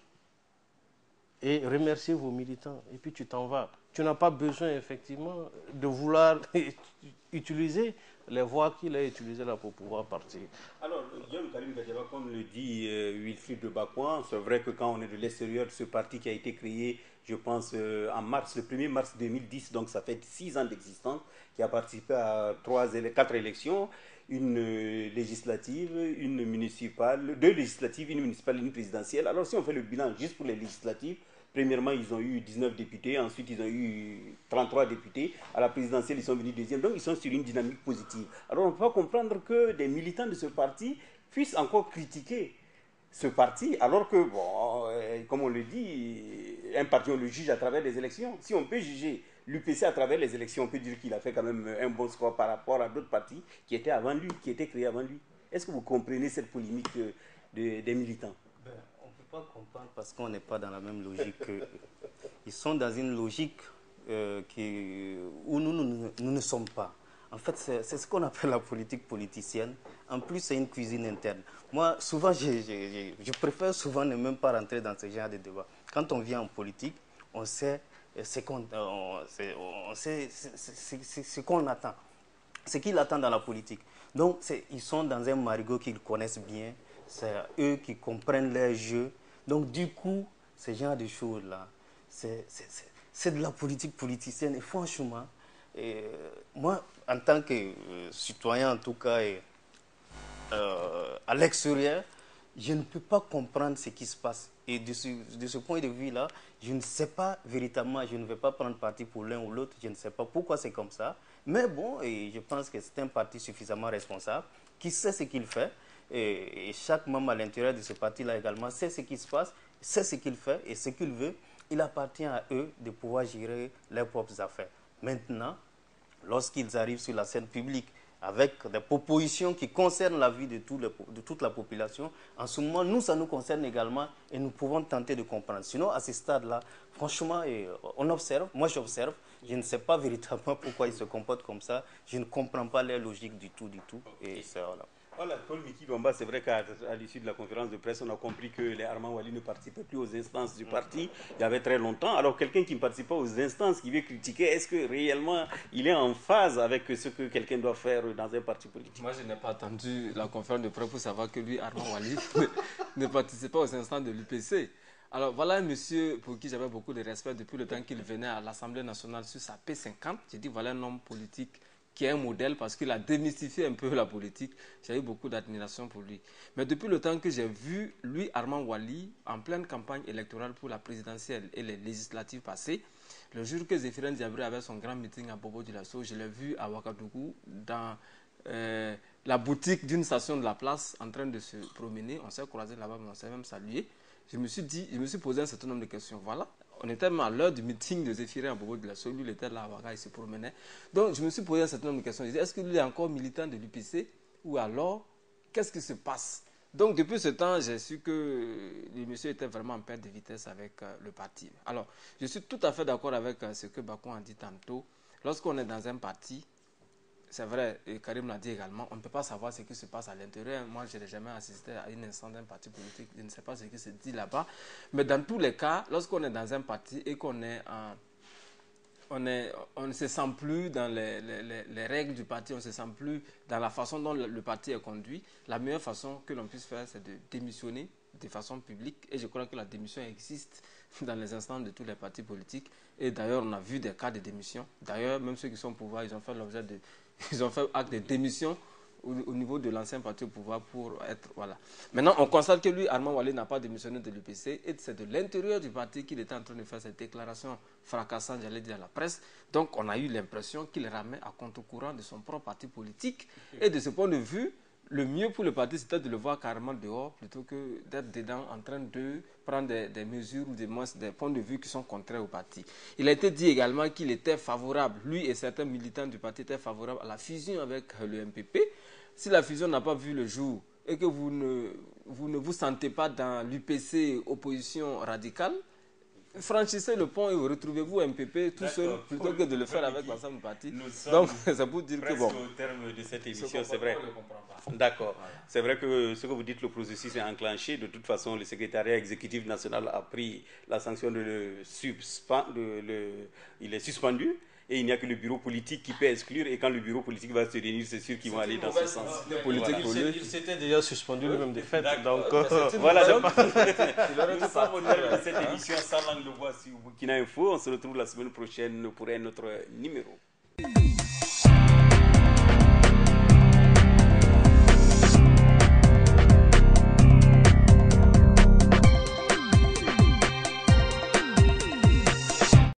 Et remercier vos militants. Et puis tu t'en vas. Tu n'as pas besoin, effectivement, de vouloir utiliser les voies qu'il a utilisées là pour pouvoir partir. Alors, Guillaume Karim Gadjaba, comme le dit Wilfried de Bacouan, c'est vrai que quand on est de l'extérieur, ce parti qui a été créé, je pense, en mars, le 1er mars 2010, donc ça fait 6 ans d'existence, qui a participé à 4 élections, une législative, une municipale, 2 législatives, une municipale et une présidentielle. Alors si on fait le bilan juste pour les législatives, premièrement, ils ont eu 19 députés, ensuite ils ont eu 33 députés. À la présidentielle, ils sont venus deuxième. Donc, ils sont sur une dynamique positive. Alors, on peut comprendre que des militants de ce parti puissent encore critiquer ce parti, alors que, bon, comme on le dit, un parti, on le juge à travers les élections. Si on peut juger l'UPC à travers les élections, on peut dire qu'il a fait quand même un bon score par rapport à d'autres partis qui étaient avant lui, qui étaient créés avant lui. Est-ce que vous comprenez cette polémique des militants? On ne peut pas comprendre parce qu'on n'est pas dans la même logique. Ils sont dans une logique où nous ne sommes pas. En fait, c'est ce qu'on appelle la politique politicienne. En plus, c'est une cuisine interne. Moi, souvent, je préfère souvent ne même pas rentrer dans ce genre de débat. Quand on vient en politique, on sait ce qu'on attend, ce qu'ils attendent dans la politique. Donc, ils sont dans un marigot qu'ils connaissent bien. C'est eux qui comprennent leur jeu. Donc, du coup, ce genre de choses-là, c'est de la politique politicienne. Et franchement, moi, en tant que citoyen, en tout cas, à l'extérieur, je ne peux pas comprendre ce qui se passe. Et de ce point de vue-là, je ne sais pas véritablement, je ne vais pas prendre parti pour l'un ou l'autre, je ne sais pas pourquoi c'est comme ça. Mais bon, je pense que c'est un parti suffisamment responsable, qui sait ce qu'il fait. Et chaque membre à l'intérieur de ce parti-là également sait ce qui se passe, sait ce qu'il fait et ce qu'il veut. Il appartient à eux de pouvoir gérer leurs propres affaires. Maintenant, lorsqu'ils arrivent sur la scène publique avec des propositions qui concernent la vie de toute la population, en ce moment, nous, ça nous concerne également et nous pouvons tenter de comprendre. Sinon, à ce stade-là, franchement, on observe, moi j'observe, je ne sais pas véritablement pourquoi ils se comportent comme ça, je ne comprends pas leur logique du tout. Et c'est voilà. Voilà, Paul Miki Bamba, c'est vrai qu'à l'issue de la conférence de presse, on a compris que les Armand Wali ne participaient plus aux instances du parti il y avait très longtemps. Alors, quelqu'un qui ne participe pas aux instances, qui veut critiquer, est-ce que réellement il est en phase avec ce que quelqu'un doit faire dans un parti politique? Moi, je n'ai pas attendu la conférence de presse pour savoir que lui, Armand Wali, ne participait pas aux instances de l'UPC. Alors, voilà un monsieur pour qui j'avais beaucoup de respect depuis le temps qu'il venait à l'Assemblée nationale sur sa P50. J'ai dit, voilà un homme politique qui est un modèle parce qu'il a démystifié un peu la politique. J'ai eu beaucoup d'admiration pour lui. Mais depuis le temps que j'ai vu, lui, Armand Wali, en pleine campagne électorale pour la présidentielle et les législatives passées, le jour que Zéphirin Diabré avait son grand meeting à Bobo Dioulasso, je l'ai vu à Ouagadougou, dans la boutique d'une station de la place, en train de se promener. On s'est croisés là-bas, mais on s'est même salué. Je me suis posé un certain nombre de questions. Voilà. On était même à l'heure du meeting de Zéphirin à Bobo Dioulasso. Lui, il était là à Ouaga, il se promenait. Donc, je me suis posé un certain nombre de questions. Je dis, est-ce qu'il est encore militant de l'UPC ou alors, qu'est-ce qui se passe? Donc, depuis ce temps, j'ai su que le monsieur était vraiment en perte de vitesse avec le parti. Alors, je suis tout à fait d'accord avec ce que Bacouan a dit tantôt. Lorsqu'on est dans un parti, c'est vrai, et Karim l'a dit également, on ne peut pas savoir ce qui se passe à l'intérieur. Moi, je n'ai jamais assisté à une instance d'un parti politique, je ne sais pas ce qui se dit là-bas. Mais dans tous les cas, lorsqu'on est dans un parti et qu'on est on ne se sent plus dans les règles du parti, on ne se sent plus dans la façon dont le parti est conduit, la meilleure façon que l'on puisse faire, c'est de démissionner de façon publique. Et je crois que la démission existe dans les instances de tous les partis politiques. Et d'ailleurs, on a vu des cas de démission. D'ailleurs, même ceux qui sont au pouvoir, ils ont fait l'objet de... Ils ont fait acte de démission au niveau de l'ancien parti au pouvoir pour être... Voilà. Maintenant, on constate que lui, Armand Wali, n'a pas démissionné de l'UPC et c'est de l'intérieur du parti qu'il était en train de faire cette déclaration fracassante, j'allais dire, à la presse. Donc, on a eu l'impression qu'il ramait à contre-courant de son propre parti politique. Et de ce point de vue, le mieux pour le parti, c'était de le voir carrément dehors plutôt que d'être dedans en train de prendre des mesures ou des points de vue qui sont contraires au parti. Il a été dit également qu'il était favorable, lui et certains militants du parti étaient favorables à la fusion avec le MPP. Si la fusion n'a pas vu le jour et que vous ne vous sentez pas dans l'UPC opposition radicale, franchissez le pont et retrouvez-vous MPP tout seul plutôt que de le faire avec l'ensemble du parti. Donc, ça peut dire que bon. Au terme de cette émission, c'est vrai. D'accord. Voilà. C'est vrai que ce que vous dites, le processus est enclenché. De toute façon, le secrétariat exécutif national a pris la sanction il est suspendu. Et il n'y a que le bureau politique qui peut exclure. Et quand le bureau politique va se réunir, c'est sûr qu'ils vont aller dans ce sens. Il s'était déjà suspendu lui-même des fêtes. Donc, voilà, donc, nous sommes au terme de cette émission sans langue de voix sur Burkina Info. On se retrouve la semaine prochaine pour un autre numéro.